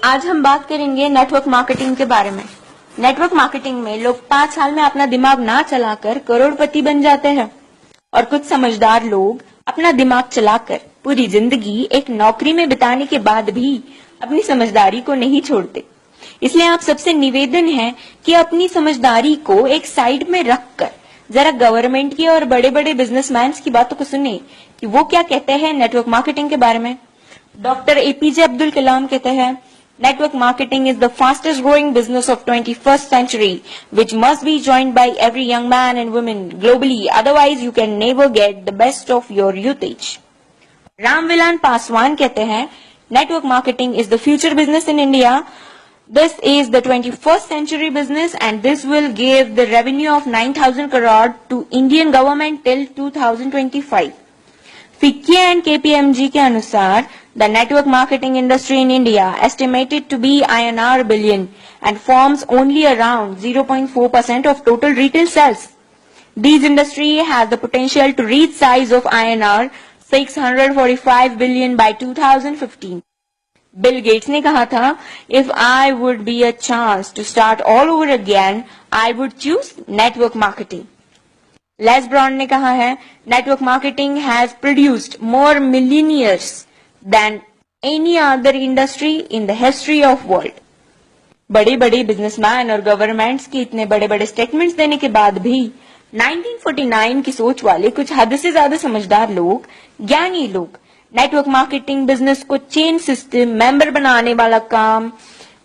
आज हम बात करेंगे नेटवर्क मार्केटिंग के बारे में। नेटवर्क मार्केटिंग में लोग 5 साल में अपना दिमाग ना चलाकर करोड़पति बन जाते हैं और कुछ समझदार लोग अपना दिमाग चलाकर पूरी जिंदगी एक नौकरी में बिताने के बाद भी अपनी समझदारी को नहीं छोड़ते। इसलिए आप सबसे निवेदन है कि अपनी समझदारी को एक साइड में रखकर जरा गवर्नमेंट की और बड़े बड़े बिजनेसमैन की बातों को सुने कि वो क्या कहते हैं नेटवर्क मार्केटिंग के बारे में। डॉक्टर एपीजे अब्दुल कलाम कहते हैं, Network marketing is the fastest growing business of 21st century, which must be joined by every young man and woman globally. Otherwise, you can never get the best of your youthage. Ramvilas Paswan कहते हैं, Network marketing is the future business in India. This is the 21st century business and this will give the revenue of 9,000 crore to Indian government till 2025. FICCI and KPMG के अनुसार the network marketing industry in India estimated to be INR billion and forms only around 0.4% of total retail sales. This industry has the potential to reach size of INR 645 billion by 2015. Bill Gates ने कहा था, if I would be a chance to start all over again, I would choose network marketing. Les Brown ने कहा है, network marketing has produced more millionaires than any other industry in the history of world. बड़े बड़े businessman और governments के इतने बड़े बड़े स्टेटमेंट्स देने के बाद भी 1949 की सोच वाले कुछ हद से ज्यादा समझदार लोग, ज्ञानी लोग नेटवर्क मार्केटिंग बिजनेस को चेन सिस्टम, मेंबर बनाने वाला काम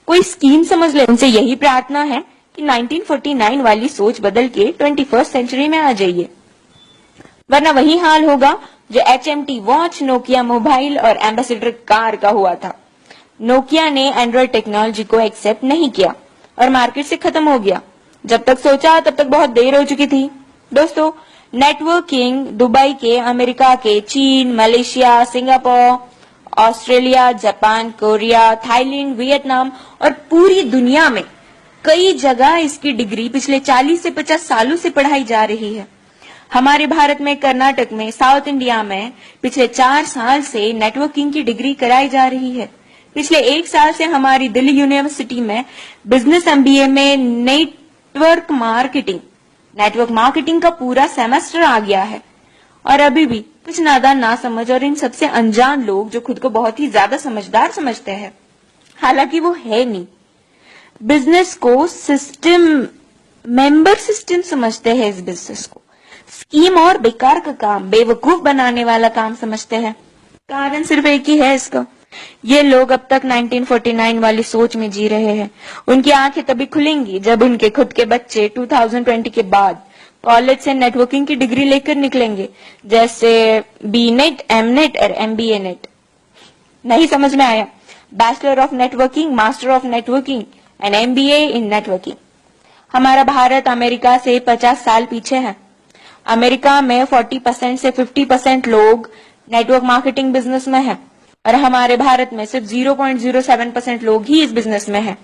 कोई स्कीम समझ ले। उनसे यही प्रार्थना है कि 1949 वाली सोच बदल के 21st सेंचुरी में आ जाइए, वरना वही हाल होगा जो HMT वॉच, नोकिया मोबाइल और एम्बेसडर कार का हुआ था। नोकिया ने एंड्रॉइड टेक्नोलॉजी को एक्सेप्ट नहीं किया और मार्केट से खत्म हो गया। जब तक सोचा तब तक बहुत देर हो चुकी थी। दोस्तों, नेटवर्किंग दुबई के, अमेरिका के, चीन, Malaysia, Singapore, Australia, Japan, Korea, Thailand, Vietnam और पूरी दुनिया में कई जगह इसकी डिग्री पिछले 40 से 50 सालों से पढ़ाई जा रही है। हमारे भारत में, कर्नाटक में, साउथ इंडिया में पिछले 4 साल से नेटवर्किंग की डिग्री कराई जा रही है। पिछले 1 साल से हमारी दिल्ली यूनिवर्सिटी में बिजनेस MBA में नेटवर्क मार्केटिंग का पूरा सेमेस्टर आ गया है। और अभी भी कुछ नादान, ना समझ और इन सबसे अनजान लोग जो खुद को बहुत ही ज्यादा समझदार समझते हैं, हालांकि वो है नहीं, बिजनेस को सिस्टम, मेंबर सिस्टम समझते हैं। इस बिजनेस को स्कीम और बेकार का काम, बेवकूफ बनाने वाला काम समझते हैं। कारण सिर्फ एक ही है इसका, ये लोग अब तक 1949 वाली सोच में जी रहे हैं। उनकी आंखें तभी खुलेंगी जब उनके खुद के बच्चे 2020 के बाद कॉलेज से नेटवर्किंग की डिग्री लेकर निकलेंगे, जैसे BNet, MNet और MBA नेट। नहीं समझ में आया? Bachelor of networking, master of networking and MBA in networking. हमारा भारत अमेरिका से 50 साल पीछे है। अमेरिका में 40% से 50% लोग नेटवर्क मार्केटिंग बिजनेस में है और हमारे भारत में सिर्फ 0.07% लोग ही इस बिजनेस में है।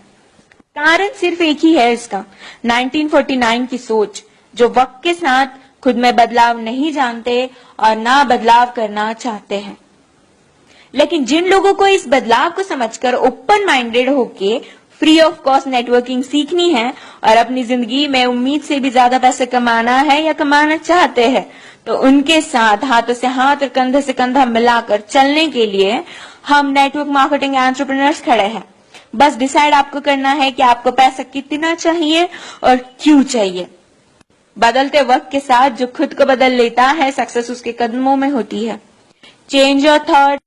कारण सिर्फ एक ही है इसका, 1949 की सोच, जो वक्त के साथ खुद में बदलाव नहीं जानते और ना बदलाव करना चाहते हैं। लेकिन जिन लोगों को इस बदलाव को समझकर ओपन माइंडेड होके फ्री ऑफ कॉस्ट नेटवर्किंग सीखनी है और अपनी जिंदगी में उम्मीद से भी ज्यादा पैसे कमाना है या कमाना चाहते हैं, तो उनके साथ हाथों से हाथ और कंधे से कंधा मिलाकर चलने के लिए हम नेटवर्क मार्केटिंग एंटरप्रेन्योर्स खड़े हैं। बस डिसाइड आपको करना है कि आपको पैसा कितना चाहिए और क्यों चाहिए। बदलते वक्त के साथ जो खुद को बदल लेता है, सक्सेस उसके कदमों में होती है। Change your thought,